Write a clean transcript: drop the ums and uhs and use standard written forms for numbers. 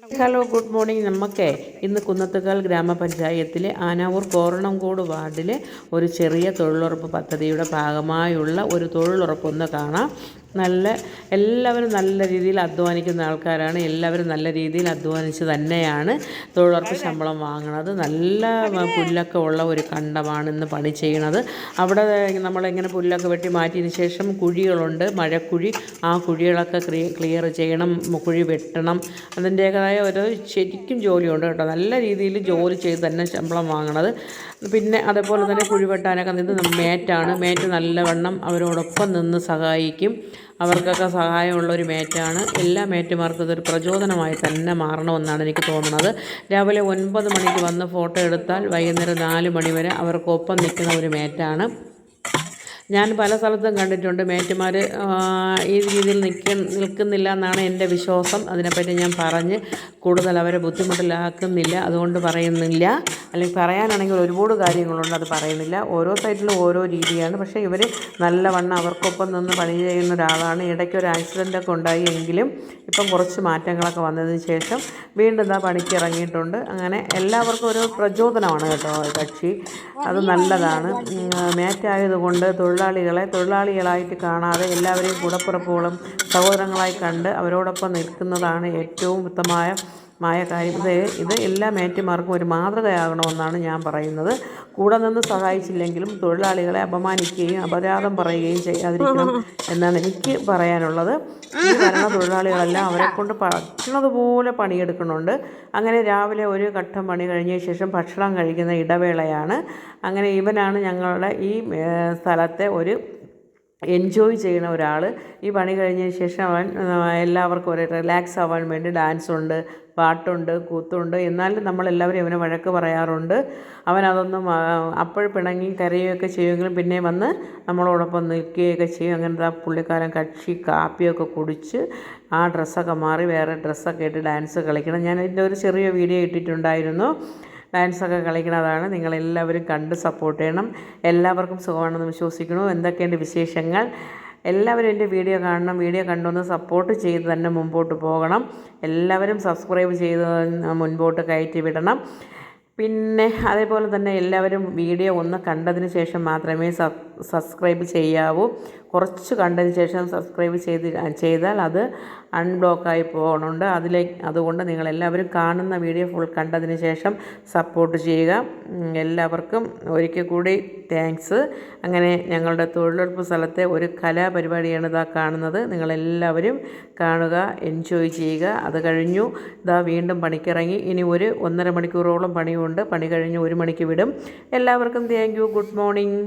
Hello good morning. നമുക്കേ ഇന്ന് കുന്നത്തുകാൽ ഗ്രാമപഞ്ചായത്തിലെ ആനാവൂർ കോരണംകോട് വാർഡിലെ ഒരു ചെറിയ തൊഴിലുറപ്പ് പദ്ധതിയുടെ ഭാഗമായുള്ള ഒരു തൊഴിലുറപ്പൊന്ന് കാണാം. എല്ലാവരും നല്ല രീതിയിൽ അധ്വാനിക്കുന്ന ആൾക്കാരാണ്. എല്ലാവരും നല്ല രീതിയിൽ അധ്വാനിച്ച് തന്നെയാണ് തൊഴിലുറപ്പ് ശമ്പളം വാങ്ങുന്നത്. നല്ല പുല്ലൊക്കെ ഉള്ള ഒരു കണ്ടമാണ് ഇന്ന് പണി ചെയ്യണത്. അവിടെ നമ്മളിങ്ങനെ പുല്ലൊക്കെ വെട്ടി മാറ്റിയതിന് ശേഷം കുഴികളുണ്ട്, മഴക്കുഴി. ആ കുഴികളൊക്കെ ക്ലിയർ ചെയ്യണം, കുഴി വെട്ടണം. അതിൻ്റേതായ ഒരു ശരിക്കും ജോലിയുണ്ട് കേട്ടോ. നല്ല രീതിയിൽ ജോലി ചെയ്ത് തന്നെ ശമ്പളം വാങ്ങണത്. പിന്നെ അതേപോലെ തന്നെ കുഴി വെട്ടാനൊക്കെ നിന്ന് മേറ്റ് നല്ലവണ്ണം അവരോടൊപ്പം നിന്ന് സഹായിക്കും. അവർക്കൊക്കെ സഹായമുള്ളൊരു മേറ്റാണ്. എല്ലാ മേറ്റുമാർക്കും ഇതൊരു പ്രചോദനമായി തന്നെ മാറണമെന്നാണ് എനിക്ക് തോന്നുന്നത്. രാവിലെ 9 മണിക്ക് വന്ന് ഫോട്ടോ എടുത്താൽ വൈകുന്നേരം 4 മണി വരെ അവർക്കൊപ്പം നിൽക്കുന്ന ഒരു മേറ്റാണ്. ഞാൻ പല സ്ഥലത്തും കണ്ടിട്ടുണ്ട് മേറ്റുമാർ ഈ രീതിയിൽ നിൽക്കുന്നില്ല എന്നാണ് എൻ്റെ വിശ്വാസം. അതിനെപ്പറ്റി ഞാൻ പറഞ്ഞ് കൂടുതൽ അവരെ ബുദ്ധിമുട്ടിലാക്കുന്നില്ല, അതുകൊണ്ട് പറയുന്നില്ല. അല്ലെങ്കിൽ പറയാനാണെങ്കിൽ ഒരുപാട് കാര്യങ്ങളുണ്ട്, അത് പറയുന്നില്ല. ഓരോ സൈഡിലും ഓരോ രീതിയാണ്. പക്ഷേ ഇവർ നല്ലവണ്ണം അവർക്കൊപ്പം നിന്ന് പണി ചെയ്യുന്ന ഒരാളാണ്. ഇടയ്ക്കൊരു ആക്സിഡൻ്റൊക്കെ ഉണ്ടായി, എങ്കിലും ഇപ്പം കുറച്ച് മാറ്റങ്ങളൊക്കെ വന്നതിന് ശേഷം വീണ്ടും പണിക്ക് ഇറങ്ങിയിട്ടുണ്ട്. അങ്ങനെ എല്ലാവർക്കും ഒരു പ്രചോദനമാണ് കേട്ടോ കക്ഷി. അത് നല്ലതാണ്. മേറ്റായതുകൊണ്ട് തൊഴിലാളികളായിട്ട് കാണാതെ എല്ലാവരെയും കൂടപ്പിറപ്പുകളും സഹോദരങ്ങളായി കണ്ട് അവരോടൊപ്പം നിൽക്കുന്നതാണ് ഏറ്റവും ഉത്തമമായ കാര്യം. ഇത് എല്ലാ മേറ്റുമാർക്കും ഒരു മാതൃകയാകണമെന്നാണ് ഞാൻ പറയുന്നത്. കൂടെ നിന്ന് സഹായിച്ചില്ലെങ്കിലും തൊഴിലാളികളെ അപമാനിക്കുകയും അപരാധം പറയുകയും ചെയ്യാതിരിക്കണം എന്നാണ് എനിക്ക് പറയാനുള്ളത്. ഈ ഭരണ തൊഴിലാളികളെല്ലാം അവരെക്കൊണ്ട് പറ്റുന്നതുപോലെ പണിയെടുക്കുന്നുണ്ട്. അങ്ങനെ രാവിലെ ഒരു ഘട്ടം പണി കഴിഞ്ഞ ശേഷം ഭക്ഷണം കഴിക്കുന്ന ഇടവേളയാണ്. അങ്ങനെ ഇവനാണ് ഞങ്ങളുടെ ഈ സ്ഥലത്തെ ഒരു എൻജോയ് ചെയ്യുന്ന ഒരാൾ. ഈ പണി കഴിഞ്ഞതിന് ശേഷം അവൻ എല്ലാവർക്കും ഒരു റിലാക്സ് ആവാൻ വേണ്ടി ഡാൻസുണ്ട്, പാട്ടുണ്ട്, കൂത്തുണ്ട്. എന്നാലും നമ്മളെല്ലാവരും ഇവനെ വഴക്ക് പറയാറുണ്ട്. അവനതൊന്നും അപ്പോൾ പിണങ്ങി കരയുകയൊക്കെ ചെയ്യുമെങ്കിലും പിന്നെ വന്ന് നമ്മളോടൊപ്പം നിൽക്കുകയൊക്കെ ചെയ്യും. അങ്ങനത്തെ പുള്ളിക്കാരൻ കക്ഷി കാപ്പിയൊക്കെ കുടിച്ച് ആ ഡ്രസ്സൊക്കെ മാറി വേറെ ഡ്രസ്സൊക്കെ ഇട്ട് ഡാൻസ് കളിക്കണം. ഞാൻ ഇതിൻ്റെ ഒരു ചെറിയ വീഡിയോ ഇട്ടിട്ടുണ്ടായിരുന്നു. ഡാൻസൊക്കെ കളിക്കുന്നതാണ്. നിങ്ങളെല്ലാവരും കണ്ട് സപ്പോർട്ട് ചെയ്യണം. എല്ലാവർക്കും സുഖമാണെന്ന് വിശ്വസിക്കുന്നു. എന്തൊക്കെയുണ്ട് വിശേഷങ്ങൾ? എല്ലാവരും എൻ്റെ വീഡിയോ കാണണം. വീഡിയോ കണ്ടൊന്ന് സപ്പോർട്ട് ചെയ്ത് തന്നെ മുമ്പോട്ട് പോകണം. എല്ലാവരും സബ്സ്ക്രൈബ് ചെയ്ത് മുൻപോട്ട് കയറ്റി വിടണം. പിന്നെ അതേപോലെ തന്നെ എല്ലാവരും വീഡിയോ ഒന്ന് കണ്ടതിന് ശേഷം മാത്രമേ സബ്സ്ക്രൈബ് ചെയ്യാവൂ. കുറച്ച് കണ്ടതിന് ശേഷം സബ്സ്ക്രൈബ് ചെയ്താൽ അത് അൺബ്ലോക്കായി പോകുന്നുണ്ട്. അതുകൊണ്ട് നിങ്ങളെല്ലാവരും കാണുന്ന വീഡിയോ ഫുൾ കണ്ടതിന് ശേഷം സപ്പോർട്ട് ചെയ്യുക. എല്ലാവർക്കും ഒരിക്കൽ കൂടി താങ്ക്സ്. അങ്ങനെ ഞങ്ങളുടെ തൊഴിലുറപ്പ് സ്ഥലത്തെ ഒരു കലാപരിപാടിയാണ് കാണുന്നത്. നിങ്ങളെല്ലാവരും കാണുക, എൻജോയ് ചെയ്യുക. അത് കഴിഞ്ഞു വീണ്ടും പണിക്കിറങ്ങി. ഇനി 1.5 മണിക്കൂറോളം പണിയുണ്ട്. പണി കഴിഞ്ഞ് 1 മണിക്ക് വിടും. എല്ലാവർക്കും താങ്ക് യു. Good morning.